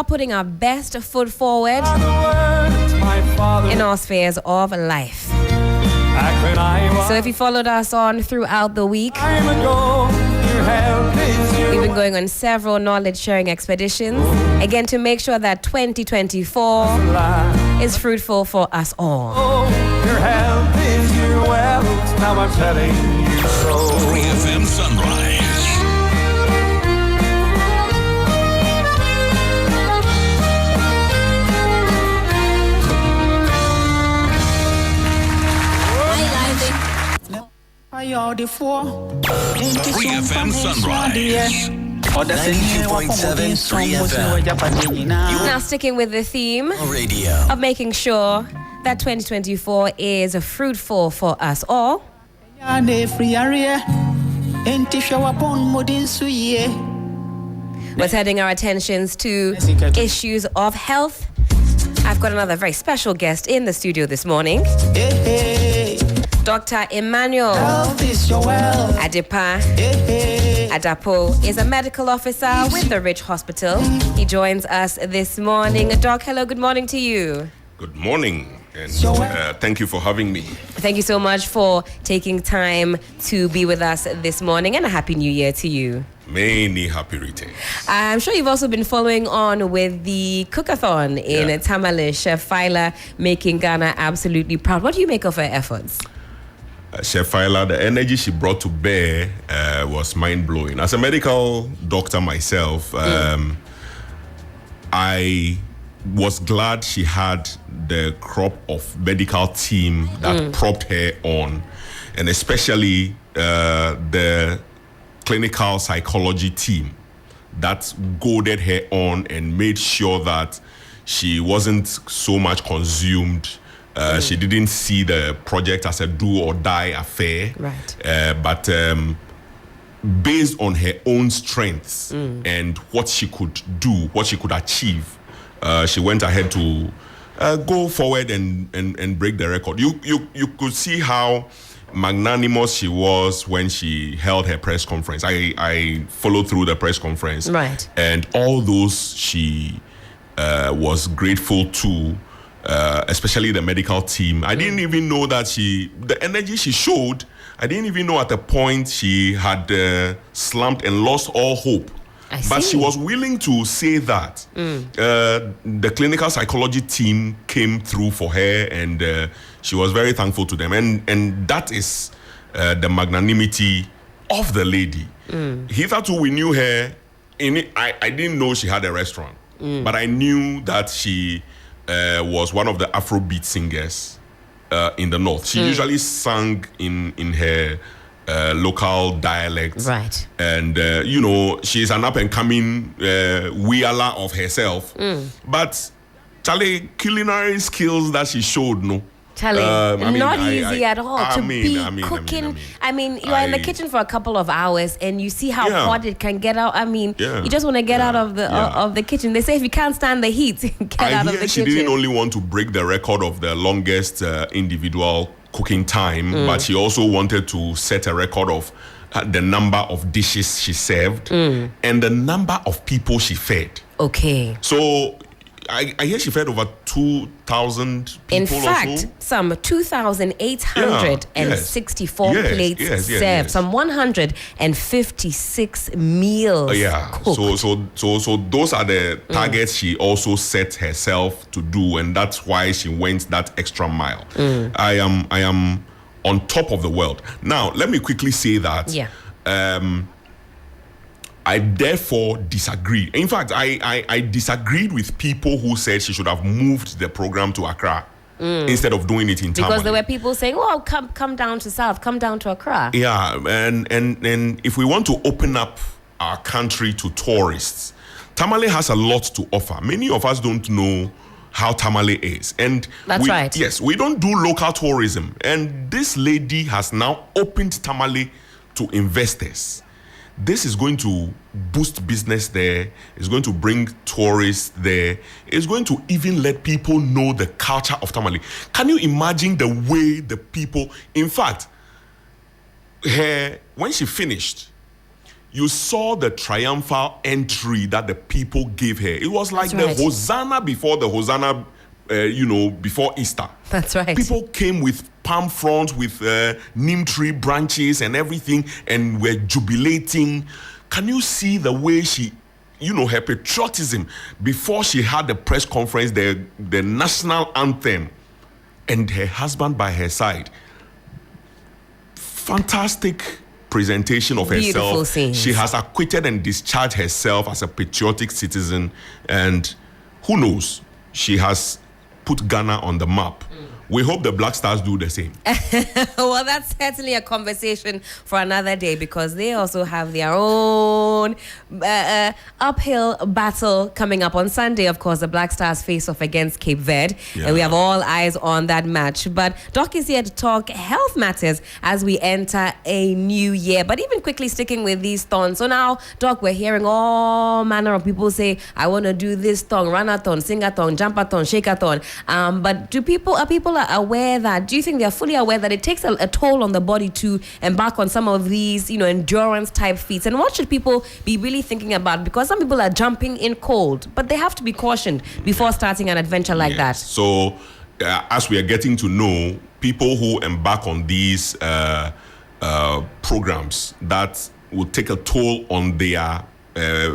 all putting our best foot forward in all spheres of life. So if you followed us on throughout the week, we've been going on several knowledge sharing expeditions, again to make sure that 2024 is fruitful for us all. Your health is your wealth, now I'm telling you so. 3FM Sunrise. The 3FM Sunrise. 92.7 3FM. Now sticking with the theme Radio. of making sure that 2024 is fruitful for us all. We're turning our attentions to issues of health. I've got another very special guest in the studio this morning. Dr. Emmanuel Adepa Adapo is a medical officer with the Rich Hospital. He joins us this morning. Doc, hello, good morning to you. Good morning, and thank you for having me. Thank you so much for taking time to be with us this morning, and a happy new year to you. Many happy returns. I'm sure you've also been following on with the cookathon in Tamale. Chef Phyla making Ghana absolutely proud. What do you make of her efforts? Chef Phyla, the energy she brought to bear was mind-blowing. As a medical doctor myself, I was glad she had the crop of medical team that propped her on, and especially the clinical psychology team that goaded her on and made sure that she wasn't so much consumed. She didn't see the project as a do or die affair, right? But based on her own strengths and what she could do, what she could achieve, she went ahead to go forward and break the record. You could see how magnanimous she was when she held her press conference. I followed through the press conference, right? And all those she was grateful to. Especially the medical team. I didn't even know that the energy she showed, I didn't even know at the point she had slumped and lost all hope. But she was willing to say that. The clinical psychology team came through for her, and she was very thankful to them. And that is the magnanimity of the lady. Hitherto we knew her, I didn't know she had a restaurant, but I knew that she was one of the Afrobeat singers in the north. She usually sang in her local dialect. Right. And, she's an up-and-coming weala of herself. But, Charlie, culinary skills that she showed, no. Charlie, not easy at all to be cooking. You are in the kitchen for a couple of hours and you see how hot it can get out. You just want to get out of the kitchen. They say if you can't stand the heat, get out of the kitchen. She didn't only want to break the record of the longest individual cooking time, but she also wanted to set a record of the number of dishes she served and the number of people she fed. Okay. So I hear she fed over 2,000 people. In fact, some 2,864 plates served, some 156 meals cooked. So those are the targets she also set herself to do, and that's why she went that extra mile. I am on top of the world. Now, let me quickly say that. I therefore disagree. In fact, I disagreed with people who said she should have moved the program to Accra instead of doing it in Tamale. Because there were people saying, "Oh, come down to South, come down to Accra." Yeah, and if we want to open up our country to tourists, Tamale has a lot to offer. Many of us don't know how Tamale is, and that's right. Yes, we don't do local tourism, and this lady has now opened Tamale to investors. This is going to boost business there. It's going to bring tourists there. It's going to even let people know the culture of Tamale. Can you imagine the way the people... In fact, when she finished, you saw the triumphal entry that the people gave her. It was like the Hosanna before the Hosanna, before Easter. That's right. People came with palm fronds, with neem tree branches and everything, and were jubilating. Can you see the way she, her patriotism before she had the press conference, the national anthem, and her husband by her side? Fantastic presentation of Beautiful herself. Scenes. She has acquitted and discharged herself as a patriotic citizen, and who knows, she has put Ghana on the map. We hope the Black Stars do the same. Well, that's certainly a conversation for another day, because they also have their own uphill battle coming up on Sunday. Of course, the Black Stars face off against Cape Verde, and we have all eyes on that match. But Doc is here to talk health matters as we enter a new year. But even quickly sticking with these thorns. So now, Doc, we're hearing all manner of people say, I want to do this thong, run-a-thon, sing-a-thon, jump-a-thon, shake-a-thon. But are people aware that, do you think they're fully aware that it takes a toll on the body to embark on some of these, endurance type feats? And what should people be really thinking about? Because some people are jumping in cold, but they have to be cautioned before starting an adventure like that. So as we are getting to know people who embark on these programs that will take a toll on their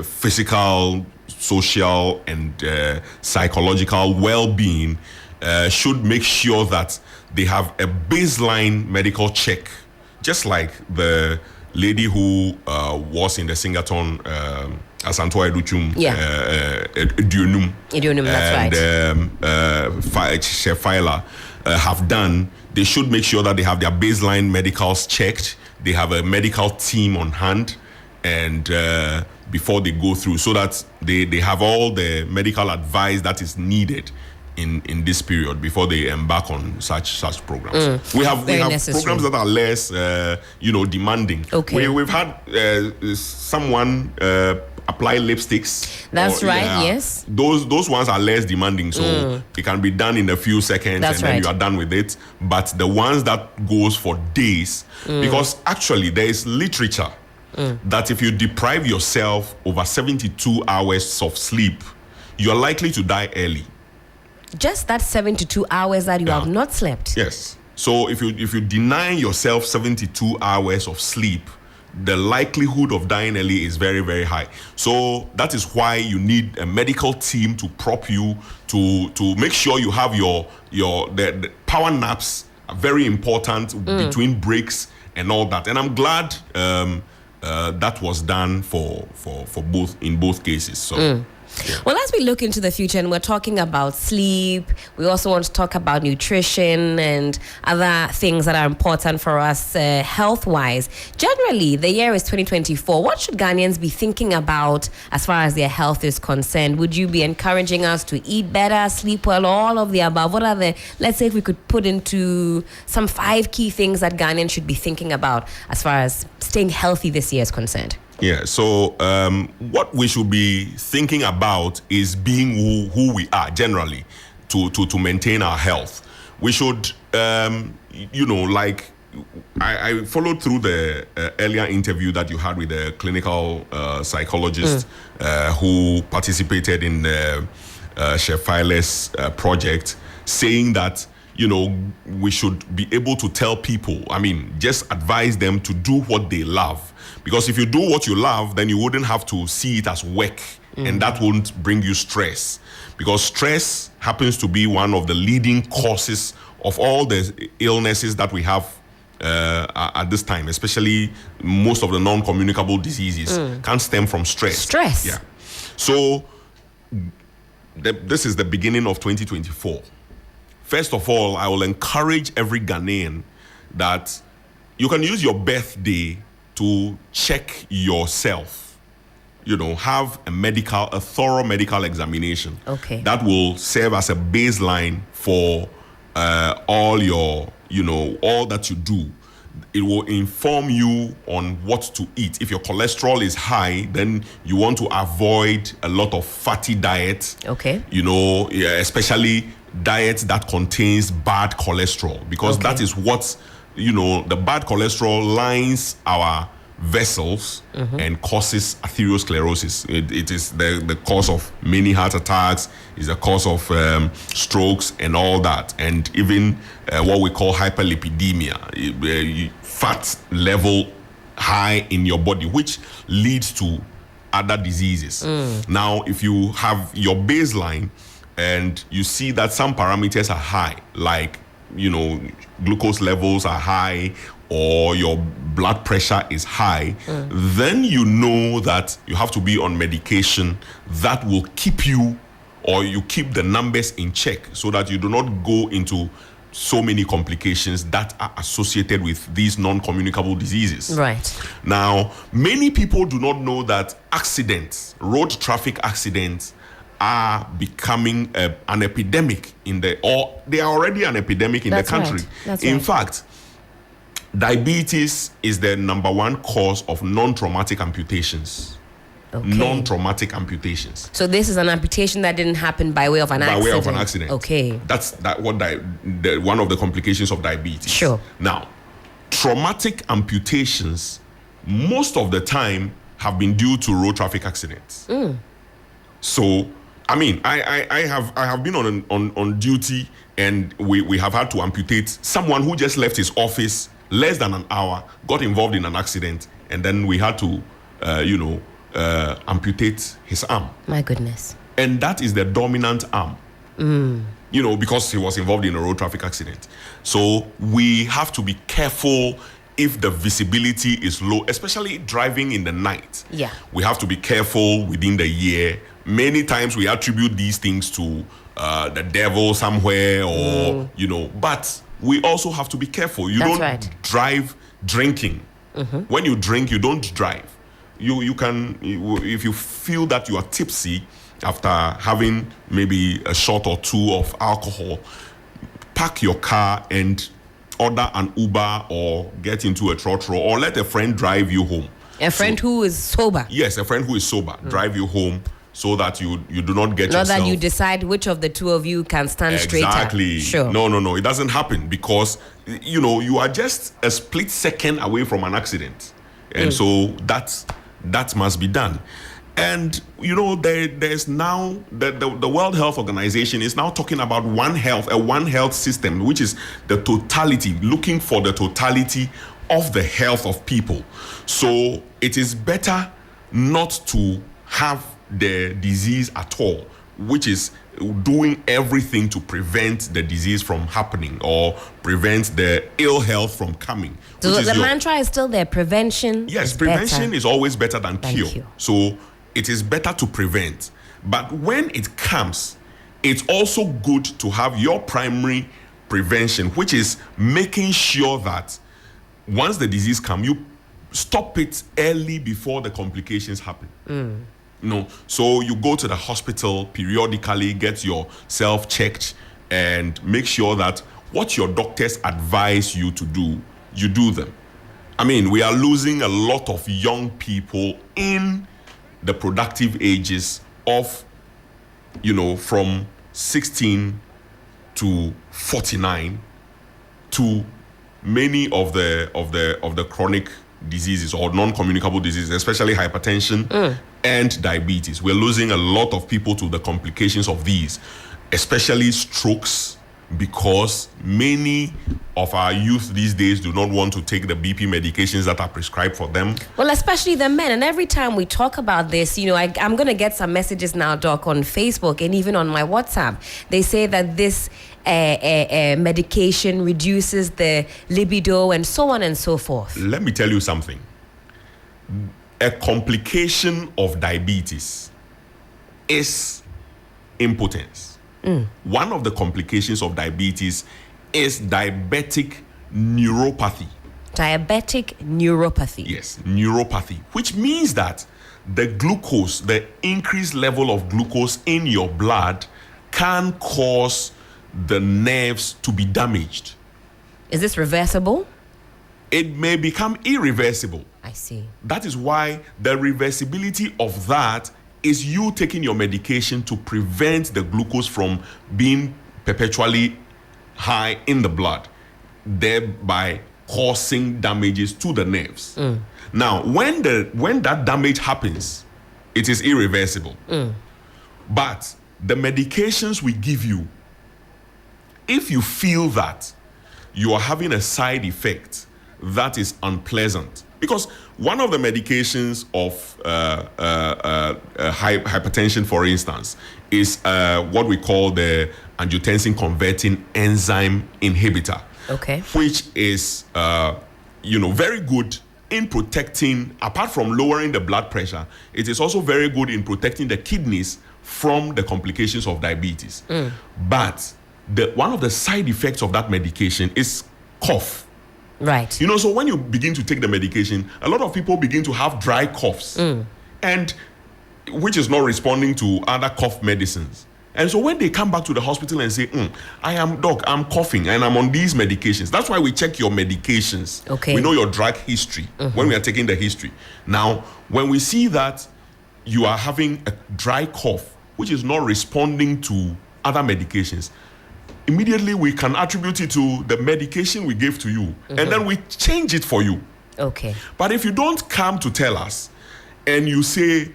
physical, social, and psychological well-being, should make sure that they have a baseline medical check, just like the lady who was in the Sing-a-thon, Asantua Educhum, Eduonum, that's and Chef Fila have done. They should make sure that they have their baseline medicals checked. They have a medical team on hand, and before they go through, so that they have all the medical advice that is needed in this period before they embark on such programs. We have programs that are less demanding. Okay. We've had someone apply lipsticks. That's right. Yes. Those ones are less demanding, so it can be done in a few seconds. That's and then you are done with it. But the ones that goes for days, because actually there is literature that if you deprive yourself over 72 hours of sleep, you are likely to die early. Just that 72 hours that you have not slept. Yes. So if you deny yourself 72 hours of sleep, the likelihood of dying early is very, very high. So that is why you need a medical team to prop you, to make sure you have the power naps are very important between breaks and all that. And I'm glad that was done for both cases. So. Yeah. Well, as we look into the future and we're talking about sleep, we also want to talk about nutrition and other things that are important for us health-wise. Generally, the year is 2024. What should Ghanaians be thinking about as far as their health is concerned? Would you be encouraging us to eat better, sleep well, all of the above? What are let's say if we could put into some 5 key things that Ghanaians should be thinking about as far as staying healthy this year is concerned? Yeah, so what we should be thinking about is being who we are generally to maintain our health. We should, I followed through the earlier interview that you had with the clinical psychologist who participated in Chef File's project, saying that, we should be able to tell people, just advise them to do what they love. Because if you do what you love, then you wouldn't have to see it as work, and that won't bring you stress. Because stress happens to be one of the leading causes of all the illnesses that we have at this time, especially most of the non-communicable diseases can stem from stress. Stress. Yeah. So this is the beginning of 2024. First of all, I will encourage every Ghanaian that you can use your birthday to check yourself. Have a thorough medical examination. Okay. That will serve as a baseline for all your, all that you do. It will inform you on what to eat. If your cholesterol is high, then you want to avoid a lot of fatty diet. Okay. Especially diet that contains bad cholesterol, because that is what, the bad cholesterol lines our vessels and causes atherosclerosis. It is the cause of many heart attacks, is the cause of strokes and all that, and even what we call hyperlipidemia, fat level high in your body, which leads to other diseases. Now, if you have your baseline and you see that some parameters are high, like, glucose levels are high, or your blood pressure is high, then you know that you have to be on medication that will keep you, or you keep the numbers in check so that you do not go into so many complications that are associated with these non-communicable diseases. Right. Now, many people do not know that road traffic accidents are becoming an epidemic or they are already an epidemic in the country. Right. In fact, diabetes is the number one cause of non-traumatic amputations. Okay. Non-traumatic amputations. So this is an amputation that didn't happen by way of an accident. By way of an accident. Okay. That's one of the complications of diabetes. Sure. Now, traumatic amputations most of the time have been due to road traffic accidents. So, I mean, I have been on duty, and we have had to amputate someone who just left his office less than an hour, got involved in an accident, and then we had to, amputate his arm. My goodness. And that is the dominant arm, because he was involved in a road traffic accident. So we have to be careful if the visibility is low, especially driving in the night. Yeah. We have to be careful within the year. Many times we attribute these things to the devil somewhere, or, but we also have to be careful. You don't drive drinking. When you drink, you don't drive. You can, if you feel that you are tipsy after having maybe a shot or two of alcohol, park your car and order an Uber or get into a trotro, or let a friend drive you home. A friend who is sober. Yes, a friend who is sober. Drive you home so that you do not get yourself... Not that you decide which of the two of you can stand straighter. Exactly. Sure. No. It doesn't happen because, you are just a split second away from an accident. And so that must be done. And, there's now, the World Health Organization is now talking about a One Health system, which is the totality, looking for the totality of the health of people. So it is better not to have the disease at all, which is doing everything to prevent the disease from happening or prevent the ill health from coming. So the mantra is still there, prevention. Yes, prevention is always better than cure. So it is better to prevent. But when it comes, it's also good to have your primary prevention, which is making sure that once the disease comes, you stop it early before the complications happen. So you go to the hospital periodically, get yourself checked, and make sure that what your doctors advise you to do, you do them. I mean, we are losing a lot of young people in the productive ages of, from 16 to 49 to many of the chronic diseases or non-communicable diseases, especially hypertension and diabetes. We're losing a lot of people to the complications of these, especially strokes, because many of our youth these days do not want to take the BP medications that are prescribed for them. Well, especially the men. And every time we talk about this, I'm going to get some messages now, Doc, on Facebook and even on my WhatsApp. They say that this medication reduces the libido and so on and so forth. Let me tell you something. A complication of diabetes is impotence. One of the complications of diabetes is diabetic neuropathy. Diabetic neuropathy. Yes, neuropathy, which means that the increased level of glucose in your blood can cause the nerves to be damaged. Is this reversible? It may become irreversible. I see. That is why the reversibility of that is you taking your medication to prevent the glucose from being perpetually high in the blood, thereby causing damages to the nerves. Now, when that damage happens, it is irreversible. But the medications we give you, if you feel that you are having a side effect that is unpleasant, because one of the medications of hypertension, for instance, is what we call the angiotensin converting enzyme inhibitor, which is very good in protecting, apart from lowering the blood pressure, it is also very good in protecting the kidneys from the complications of diabetes. But one of the side effects of that medication is cough. Right. So when you begin to take the medication, a lot of people begin to have dry coughs, and which is not responding to other cough medicines. And so when they come back to the hospital and say, I'm coughing and I'm on these medications. That's why we check your medications. Okay. We know your drug history when we are taking the history. Now, when we see that you are having a dry cough, which is not responding to other medications, immediately we can attribute it to the medication we gave to you, and then we change it for you. Okay. But if you don't come to tell us and you say,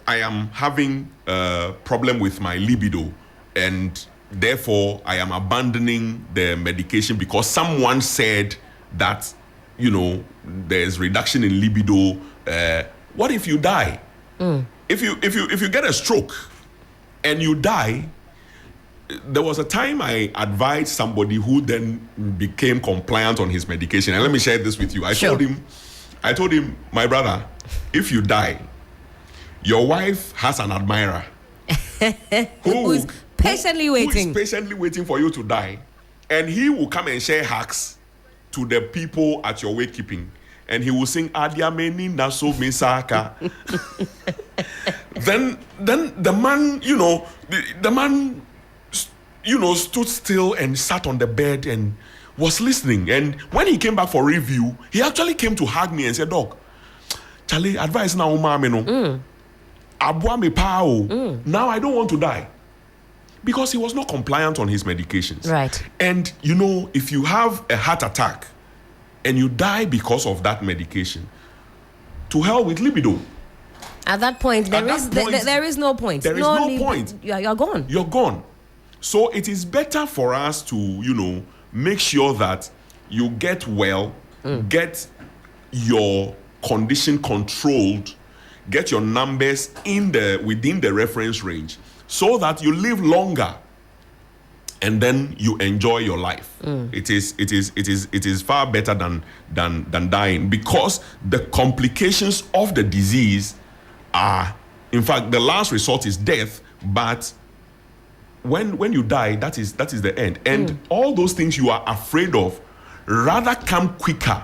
I am having a problem with my libido and therefore I am abandoning the medication because someone said that, there's reduction in libido, what if you die? If you get a stroke and you die, there was a time I advised somebody who then became compliant on his medication. And let me share this with you. I told him, my brother, if you die, your wife has an admirer who's patiently waiting. Who is patiently waiting for you to die. And he will come and share hacks to the people at your wakekeeping. And he will sing Adiameni Naso Misaka. Then the man, the man stood still and sat on the bed and was listening. And when he came back for review, he actually came to hug me and said, Doc, Charlie, advice now, mama, now I don't want to die. Because he was not compliant on his medications. Right. And, if you have a heart attack and you die because of that medication, to hell with libido. At that point, there is no point. There is no point. You're gone. You're gone. So it is better for us to, make sure that you get well, get your condition controlled, get your numbers within the reference range, so that you live longer, and then you enjoy your life. It is far better than dying, because the complications of the disease are, in fact, the last resort is death, but when you die, that is the end. And all those things you are afraid of rather come quicker.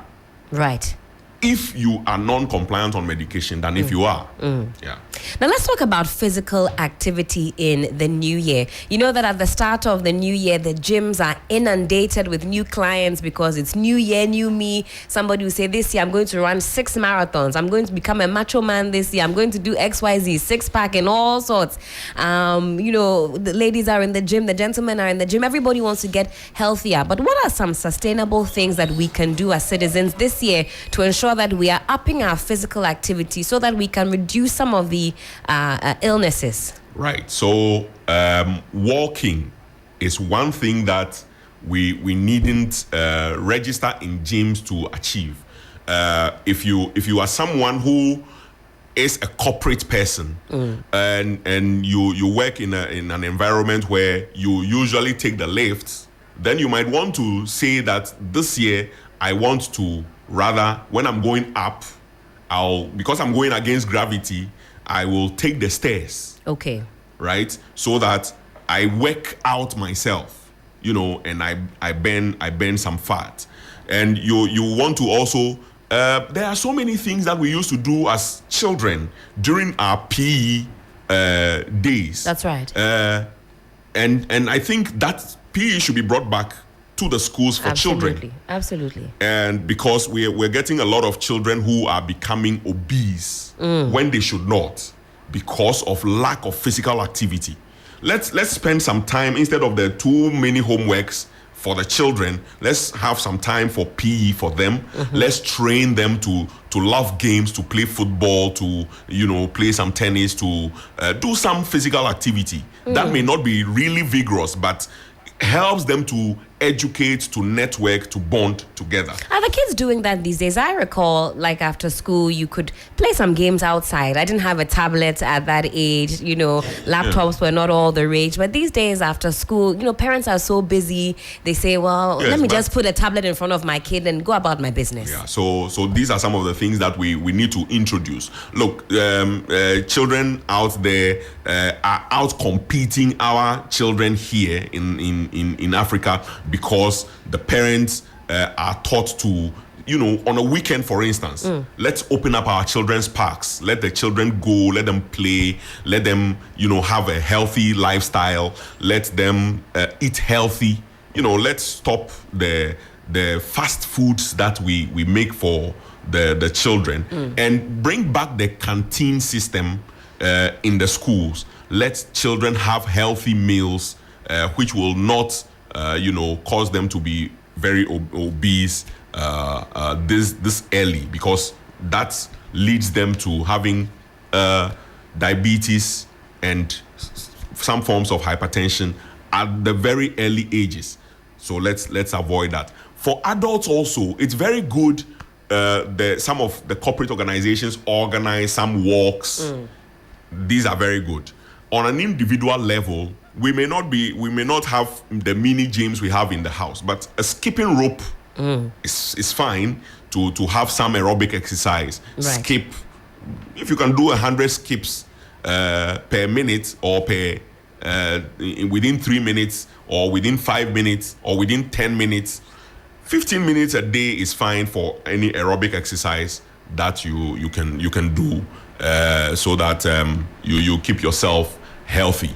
Right. If you are non-compliant on medication than if you are. Yeah. Now let's talk about physical activity in the new year. You know that at the start of the new year, the gyms are inundated with new clients because it's new year, new me. Somebody will say, this year I'm going to run 6 marathons. I'm going to become a macho man this year. I'm going to do XYZ, 6-pack and all sorts. The ladies are in the gym, the gentlemen are in the gym. Everybody wants to get healthier. But what are some sustainable things that we can do as citizens this year to ensure that we are upping our physical activity so that we can reduce some of the illnesses? Right. So walking is one thing that we needn't register in gyms to achieve. If you are someone who is a corporate person and you work in an environment where you usually take the lifts, then you might want to say that this year I want to rather, when I'm going up, because I'm going against gravity, I will take the stairs. Okay. Right? So that I work out myself, and I burn some fat. And you want to also, there are so many things that we used to do as children during our PE days. That's right. And I think that PE should be brought back to the schools for children. Absolutely. And because we're getting a lot of children who are becoming obese when they should not, because of lack of physical activity. Let's spend some time, instead of the too many homeworks, for the children. Let's have some time for PE for them. Let's train them to love games, to play football, to play some tennis, to do some physical activity. That may not be really vigorous, but helps them to educate, to network, to bond together. Are the kids doing that these days? I recall, like, after school, you could play some games outside. I didn't have a tablet at that age. Laptops were not all the rage. But these days, after school, parents are so busy. They say, well, let me just put a tablet in front of my kid and go about my business. Yeah, so these are some of the things that we need to introduce. Look, children out there are out competing our children here in Africa, because the parents are taught to, on a weekend, for instance, let's open up our children's parks. Let the children go, let them play, let them, have a healthy lifestyle, let them eat healthy. Let's stop the fast foods that we make for the children and bring back the canteen system in the schools. Let children have healthy meals, which will not cause them to be very obese this early, because that leads them to having diabetes and some forms of hypertension at the very early ages. So let's avoid that. For adults also, it's very good. Some of the corporate organizations organize some walks. These are very good. On an individual level, we may not have the mini gyms we have in the house, but a skipping rope is fine to have some aerobic exercise. Right. Skip. If you can do 100 skips per minute, or within 3 minutes, or within 5 minutes, or within 10 minutes, 15 minutes a day is fine for any aerobic exercise that you can do, so that you keep yourself healthy.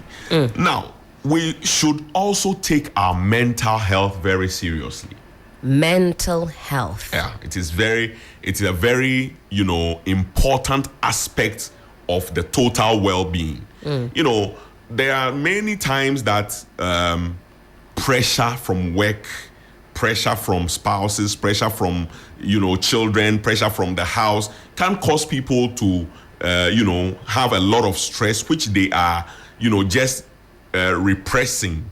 Now, we should also take our mental health very seriously. Mental health. Yeah, it's a very important aspect of the total well-being. There are many times that pressure from work, pressure from spouses, pressure from children, pressure from the house can cause people to have a lot of stress, which they are just repressing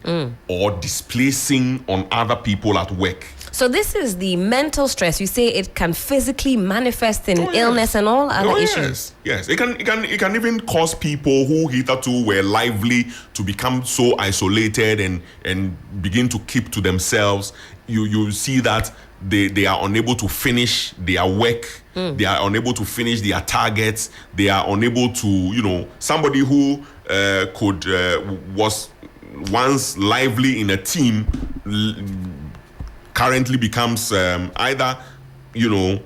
or displacing on other people at work. So this is the mental stress. You say it can physically manifest in illness and all other issues. Yes, it can even cause people who hitherto were lively to become so isolated and begin to keep to themselves. You see that they are unable to finish their work. They are unable to finish their targets. They are unable to, somebody who was once lively in a team currently becomes either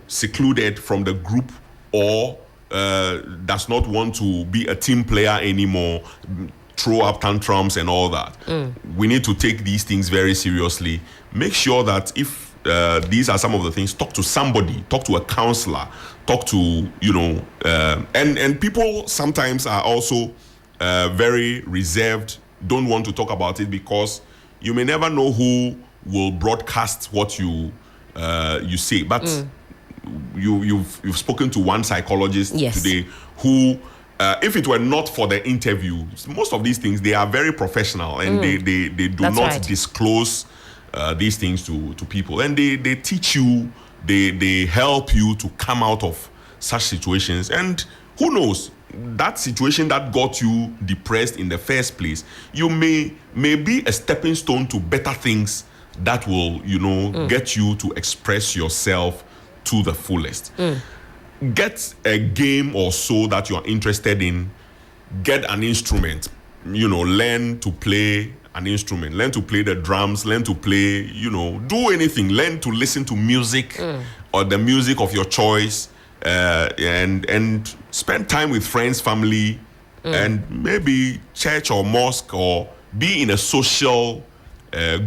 secluded from the group, or does not want to be a team player anymore, throw up tantrums and all that. We need to take these things very seriously. Make sure that if these are some of the things, talk to somebody, talk to a counselor, talk to and people sometimes are also very reserved, don't want to talk about it, because you may never know who will broadcast what you say. But you've spoken to one psychologist today who, if it were not for the interview, most of these things, they are very professional, and they do not disclose these things to people, and they teach you, they help you to come out of such situations. And who knows, that situation that got you depressed in the first place, you may be a stepping stone to better things that will, get you to express yourself to the fullest. Get a game or so that you're interested in. Get an instrument. Learn to play an instrument. Learn to play the drums. Learn to play, do anything. Learn to listen to music or the music of your choice. And spend time with friends, family, and maybe church or mosque, or be in a social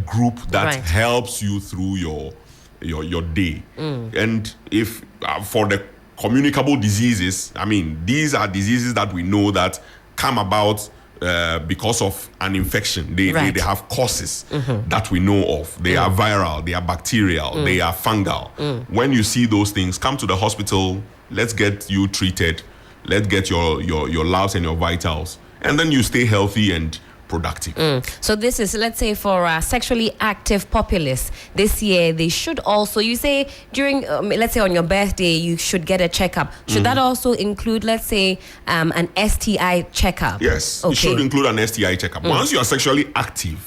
group that helps you through your day. And if for the communicable diseases, these are diseases that we know that come about because of an infection. They have causes that we know of. They are viral, they are bacterial, they are fungal. When you see those things, come to the hospital. Let's get you treated. Let's get your labs and your vitals, and then you stay healthy and productive. So this is, let's say, for sexually active populace this year, they should also, you say during, let's say on your birthday, you should get a checkup. Should that also include, let's say, an STI checkup? Yes, it should include an STI checkup. Once you are sexually active,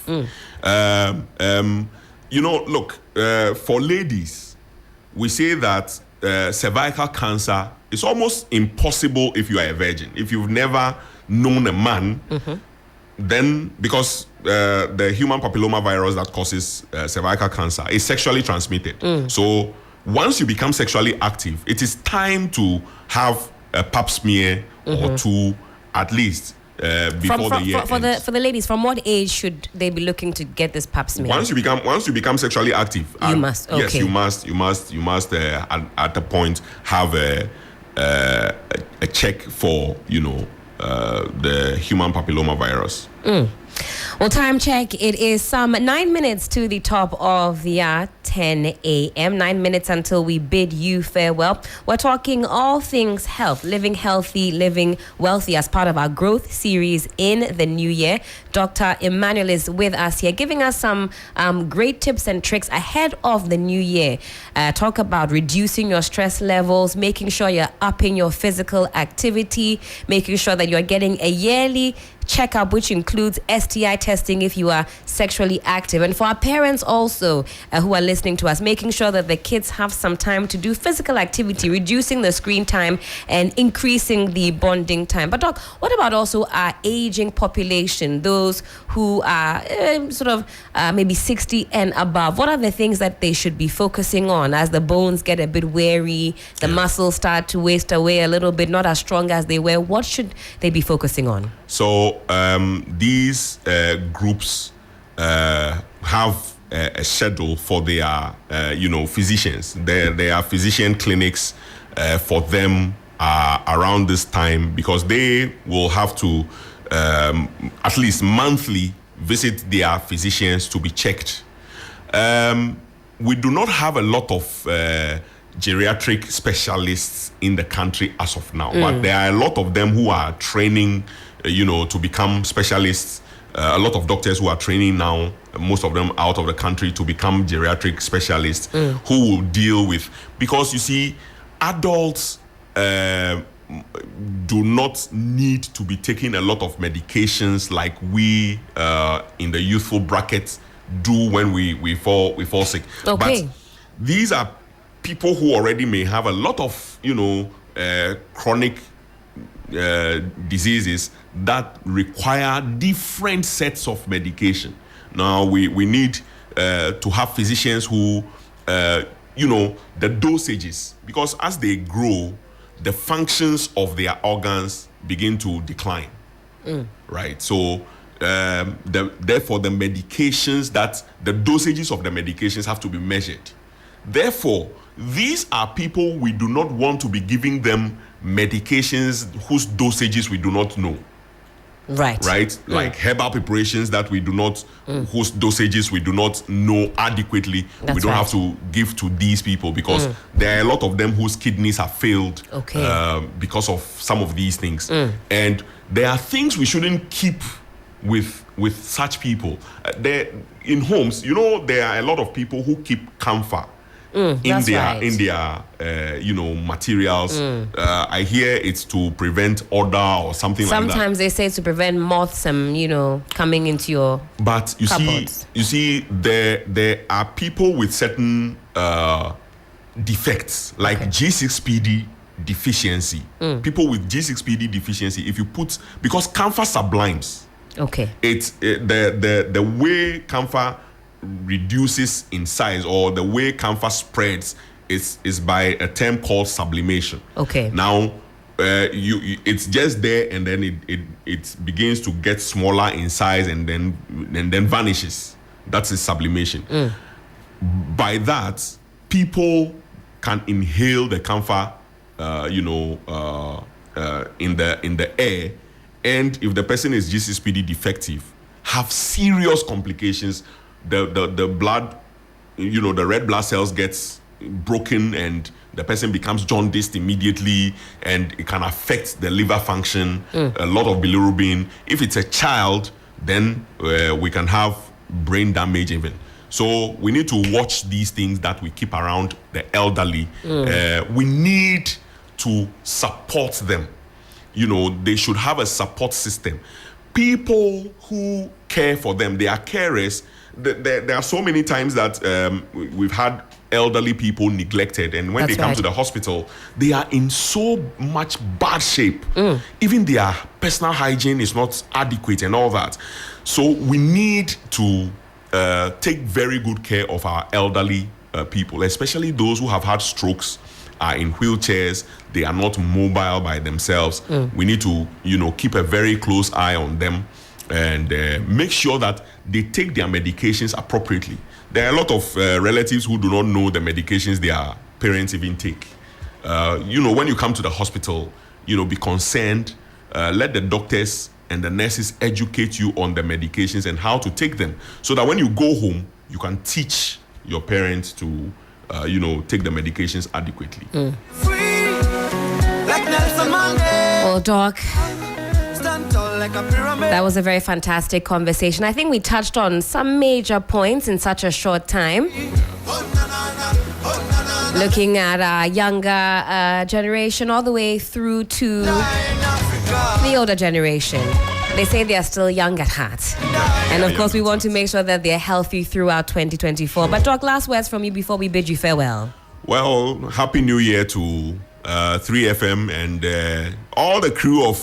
look, for ladies, we say that cervical cancer is almost impossible if you are a virgin. If you've never known a man, then because the human papilloma virus that causes cervical cancer is sexually transmitted. So once you become sexually active, it is time to have a pap smear or two at least before the year ends. For the ladies, from what age should they be looking to get this pap smear? Once you become sexually active, you must. Okay. Yes, you must at the point have a check for the human papilloma virus. Well, time check. It is some 9 minutes to the top of the hour, 10 a.m. 9 minutes until we bid you farewell. We're talking all things health, living healthy, living wealthy as part of our growth series in the new year. Dr. Emmanuel is with us here, giving us some great tips and tricks ahead of the new year. Talk about reducing your stress levels, making sure you're upping your physical activity, making sure that you're getting a yearly checkup, which includes STI testing if you are sexually active. And for our parents also who are listening to us, making sure that the kids have some time to do physical activity, reducing the screen time and increasing the bonding time. But Doc, what about also our aging population, those who are maybe 60 and above? What are the things that they should be focusing on as the bones get a bit weary, the muscles start to waste away a little bit, not as strong as they were? What should they be focusing on? So these groups have a schedule for their physicians. There are physician clinics for them around this time, because they will have to at least monthly visit their physicians to be checked. We do not have a lot of geriatric specialists in the country as of now, but there are a lot of them who are training to become specialists. A lot of doctors who are training now, most of them out of the country, to become geriatric specialists who will deal with, because you see, adults do not need to be taking a lot of medications like we in the youthful bracket do when we fall sick. Okay. But these are people who already may have a lot of chronic diseases that require different sets of medication. Now we need to have physicians who the dosages, because as they grow, the functions of their organs begin to decline. Right? So therefore the medications, the dosages of the medications have to be measured. Therefore, these are people we do not want to be giving them medications whose dosages we do not know. Right. Like herbal preparations that we do not, whose dosages we do not know adequately. That's we don't right. have to give to these people, because there are a lot of them whose kidneys have failed because of some of these things. And there are things we shouldn't keep with such people. In homes, there are a lot of people who keep camphor in their materials. I hear it's to prevent odor or something like that. Sometimes they say it's to prevent moths coming into your But cupboards. you see, there are people with certain defects, like G6PD deficiency. People with G6PD deficiency, if you put, because camphor sublimes. Okay. It's the way camphor reduces in size, or the way camphor spreads, is by a term called sublimation. Okay. Now, it's just there, and then it begins to get smaller in size, and then vanishes. That's its sublimation. By that, people can inhale the camphor, in the air, and if the person is GCSPD defective, have serious complications. The blood, the red blood cells gets broken and the person becomes jaundiced immediately, and it can affect the liver function, a lot of bilirubin. If it's a child, then we can have brain damage even. So we need to watch these things that we keep around the elderly. We need to support them. They should have a support system. People who care for them, they are carers. There are so many times that we've had elderly people neglected, and when they come to the hospital, they are in so much bad shape. Even their personal hygiene is not adequate and all that. So we need to take very good care of our elderly people, especially those who have had strokes, are in wheelchairs, they are not mobile by themselves. We need to, keep a very close eye on them and make sure that they take their medications appropriately. There are a lot of relatives who do not know the medications their parents even take. When you come to the hospital, be concerned. Let the doctors and the nurses educate you on the medications and how to take them, so that when you go home, you can teach your parents to, take the medications adequately. Free, like Nelson Mandela. Well, Doc, Stand tall like a pyramid. that was a very fantastic conversation. I think we touched on some major points in such a short time. Looking at our younger generation all the way through to the older generation. They say they are still young at heart. And of course, we want to make sure that they're healthy throughout 2024. But Doc, last words from you before we bid you farewell. Well, Happy New Year to 3FM and all the crew of,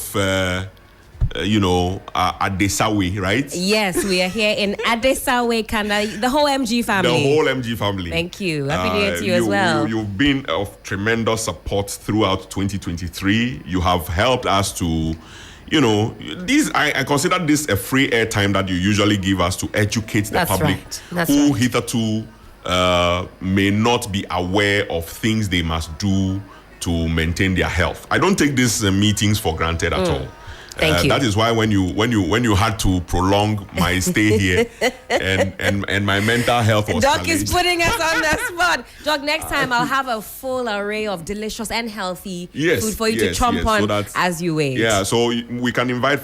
Adesawe, right? Yes, we are here in Adesawe, Kanda, the whole MG family. The whole MG family. Thank you. Happy New Year to you as well. You've been of tremendous support throughout 2023. You have helped us to, I consider this a free airtime that you usually give us to educate the public who hitherto may not be aware of things they must do to maintain their health. I don't take these meetings for granted at all. Thank you. That is why when you had to prolong my stay here and my mental health was Doc challenged. is putting us on the spot. Doc, next time I'll have a full array of delicious and healthy food for you to chomp on so as you wait. Yeah, so we can invite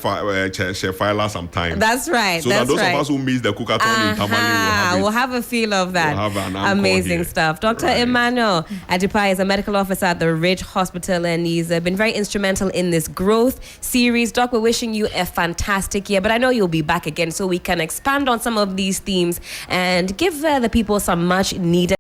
Chef Fila sometime. That's right. So that those of us who miss the cookathon in Tamale we'll have a feel of that. We'll have an encore amazing here. stuff. Dr. Emmanuel Adepa is a medical officer at the Ridge Hospital, and he's been very instrumental in this growth series. Doc, we're wishing you a fantastic year, but I know you'll be back again so we can expand on some of these themes and give the people some much needed